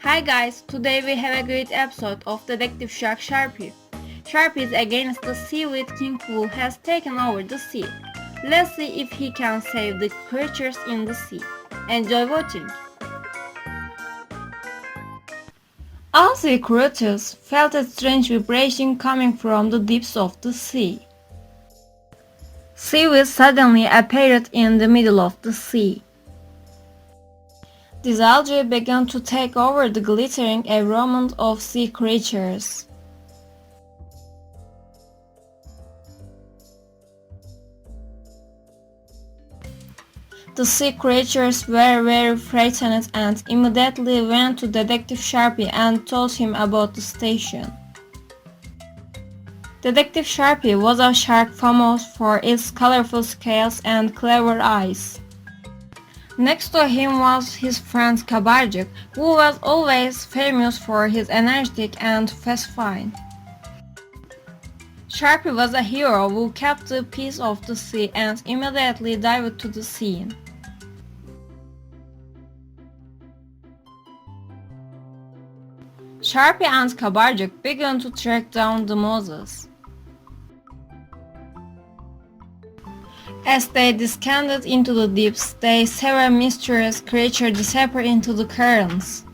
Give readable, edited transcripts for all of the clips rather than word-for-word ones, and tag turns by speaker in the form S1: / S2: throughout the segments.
S1: Hi guys, today we have a great episode of Detective Shark Sharpy. Sharpy is against the seaweed king who has taken over the sea. Let's see if he can save the creatures in the sea. Enjoy watching. All sea creatures felt a strange vibration coming from the depths of the sea. Seaweed suddenly appeared in the middle of the sea. These algae began to take over the glittering environment of sea creatures. The sea creatures were very frightened and immediately went to Detective Sharpy and told him about the station. Detective Sharpy was a shark famous for its colorful scales and clever eyes. Next to him was his friend Kabarcık, who was always famous for his energetic and fast fight. Sharpy was a hero who kept the peace of the sea and immediately dived to the scene. Sharpy and Kabarcık began to track down the Moses. As they descended into the deeps, they saw a mysterious creature disappear into the currents.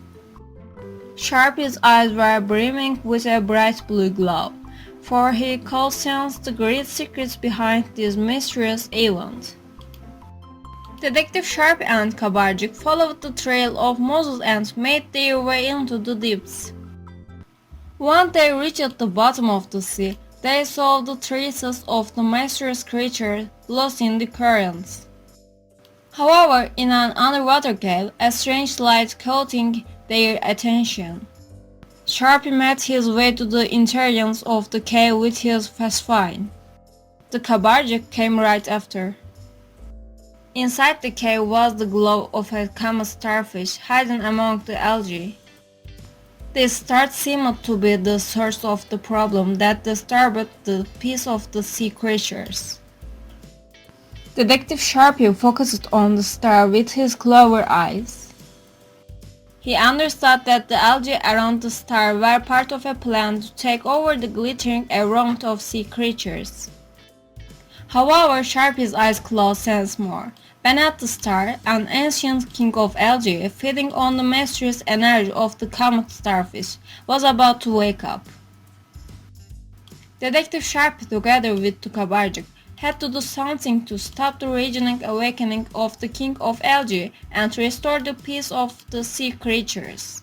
S1: Sharpy's eyes were brimming with a bright blue glow, for he could sense the great secrets behind this mysterious event. Detective Sharpy and Kabarcık followed the trail of Moses and made their way into the deeps. When they reached the bottom of the sea, they saw the traces of the mysterious creature lost in the currents. However, in an underwater cave, a strange light caught their attention. Sharpy made his way to the interior of the cave with his fast find. The Kabarcık came right after. Inside the cave was the glow of a common starfish hidden among the algae. This star seemed to be the source of the problem that disturbed the peace of the sea creatures. Detective Sharpy focused on the star with his clever eyes. He understood that the algae around the star were part of a plan to take over the glittering environment of sea creatures. However, Sharpy's eyes closed once more. Beneath the star, an ancient king of algae, feeding on the mysterious energy of the comet starfish, was about to wake up. Detective Sharpy, together with Kabarcık, had to do something to stop the raging awakening of the king of algae and restore the peace of the sea creatures.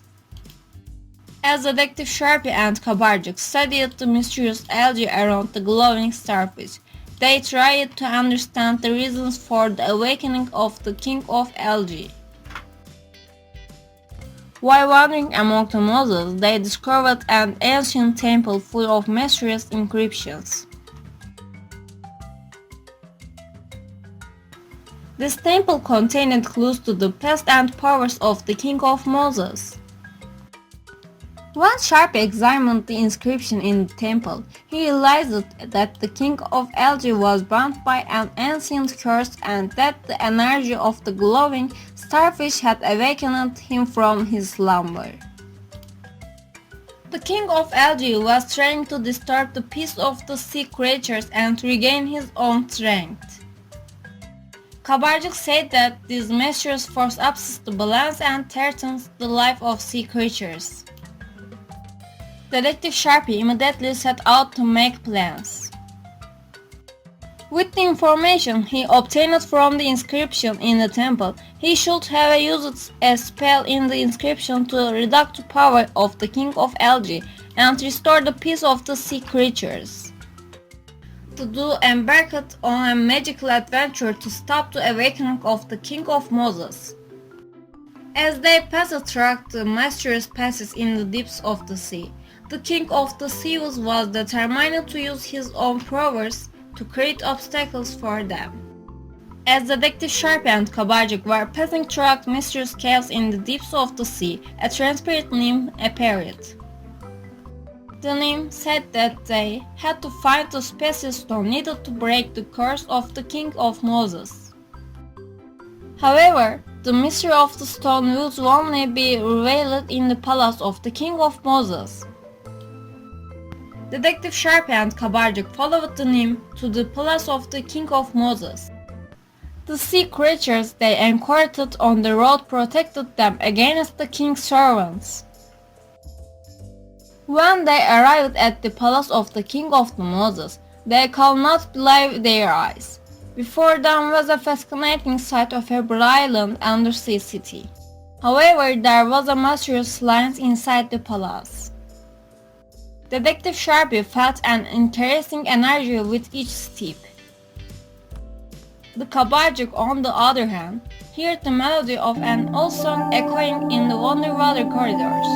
S1: As Detective Sharpy and Kabarcık studied the mysterious algae around the glowing starfish, they tried to understand the reasons for the awakening of the king of algae. While wandering among the mosses, they discovered an ancient temple full of mysterious inscriptions. This temple contained clues to the past and powers of the king of Moses. When Sharpy examined the inscription in the temple, he realized that the king of algae was bound by an ancient curse and that the energy of the glowing starfish had awakened him from his slumber. The king of algae was trying to disturb the peace of the sea creatures and regain his own strength. Kabarcık said that this mysterious force upsets the balance and threatens the life of sea creatures. Detective Sharpy immediately set out to make plans. With the information he obtained from the inscription in the temple, he should have used a spell in the inscription to reduce the power of the king of algae and restore the peace of the sea creatures. The duo embarked on a magical adventure to stop the awakening of the king of Moses. As they passed through the mysterious passes in the depths of the sea, the king of the seas was determined to use his own powers to create obstacles for them. As Detective Sharpy and Kabarcık were passing through mysterious caves in the depths of the sea, a transparent nymph appeared. The nymph said that they had to find the special stone needed to break the curse of the king of Moses. However, The mystery of the stone would only be revealed in the palace of the King of Moses. Detective Sharpy and Kabarcık followed the nymph to the palace of the King of Moses. The sea creatures they encountered on the road protected them against the king's servants. When they arrived at the palace of the King of Moses, they could not believe their eyes. Before them was a fascinating sight of a brilliant undersea city. However, there was a mysterious light inside the palace. Detective Sharpy felt an interesting energy with each step. The Kabarcık, on the other hand, heard the melody of an old song echoing in the underwater corridors.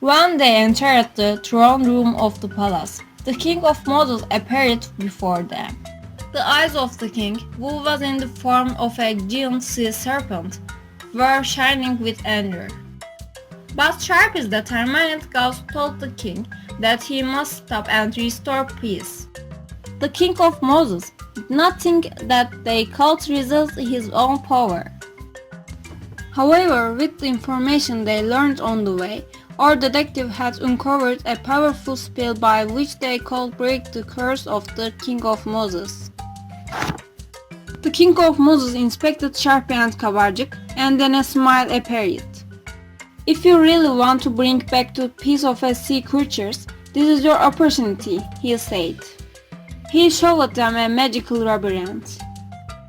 S1: When they entered the throne room of the palace, the King of Moses appeared before them. The eyes of the king, who was in the form of a giant sea serpent, were shining with anger. But Sharpy's determined gaze told the king that he must stop and restore peace. The King of Moses did not think that they could resist his own power. However, with the information they learned on the way, our detective had uncovered a powerful spell by which they could break the curse of the King of Moses. The King of Moses inspected Sharpy and Kabarcık, and then a smile appeared. "If you really want to bring back the peace of a sea creatures, this is your opportunity," he said. He showed them a magical labyrinth.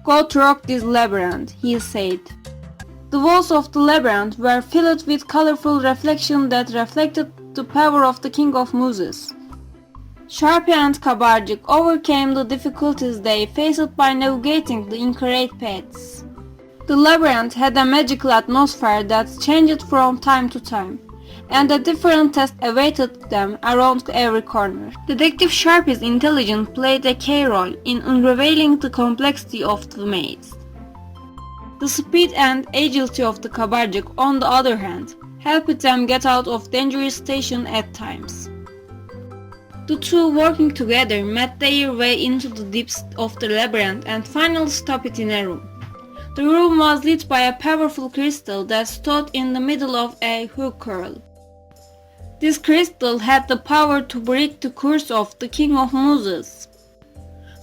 S1: "Go through this labyrinth," he said. The walls of the labyrinth were filled with colorful reflections that reflected the power of the King of Moses. Sharpy and Kabarcık overcame the difficulties they faced by navigating the intricate paths. The labyrinth had a magical atmosphere that changed from time to time, and a different test awaited them around every corner. Detective Sharpy's intelligence played a key role in unraveling the complexity of the maze. The speed and agility of the Kabarcık, on the other hand, helped them get out of dangerous stations at times. The two, working together, made their way into the depths of the labyrinth and finally stopped in a room. The room was lit by a powerful crystal that stood in the middle of a hookerl. This crystal had the power to break the curse of the King of Moses.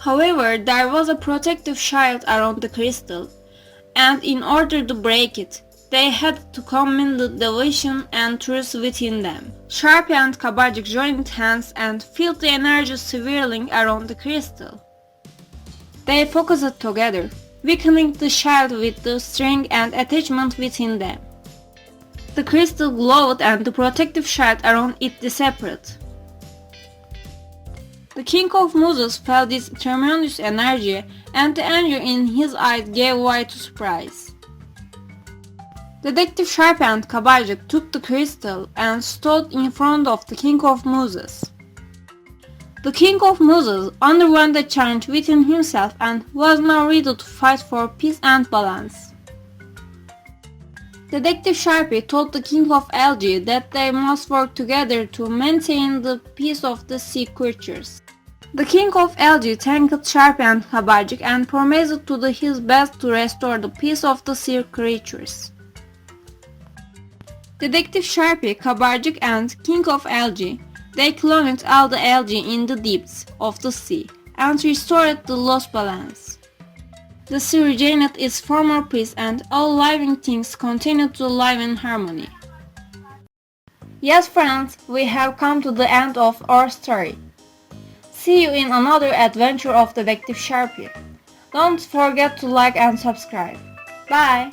S1: However, there was a protective shield around the crystal, and in order to break it, they had to combine the devotion and truth within them. Sharpy and Kabarcık joined hands and felt the energy swirling around the crystal. They focused together, weakening the shield with the string and attachment within them. The crystal glowed and the protective shield around it disappeared. The King of Moses felt this tremendous energy, and the anger in his eyes gave way to surprise. Detective Sharpy and Kabarcık took the crystal and stood in front of the King of Moses. The King of Moses underwent a change within himself and was now ready to fight for peace and balance. Detective Sharpy told the King of Algae that they must work together to maintain the peace of the sea creatures. The King of Algae thanked Sharpy and Kabarcık and promised to do his best to restore the peace of the sea creatures. Detective Sharpy, Kabarcık and King of Algae, they cloned all the algae in the depths of the sea and restored the lost balance. The sea regained its former peace and all living things continued to live in harmony. Yes friends, we have come to the end of our story. See you in another adventure of Detective Sharpy. Don't forget to like and subscribe. Bye!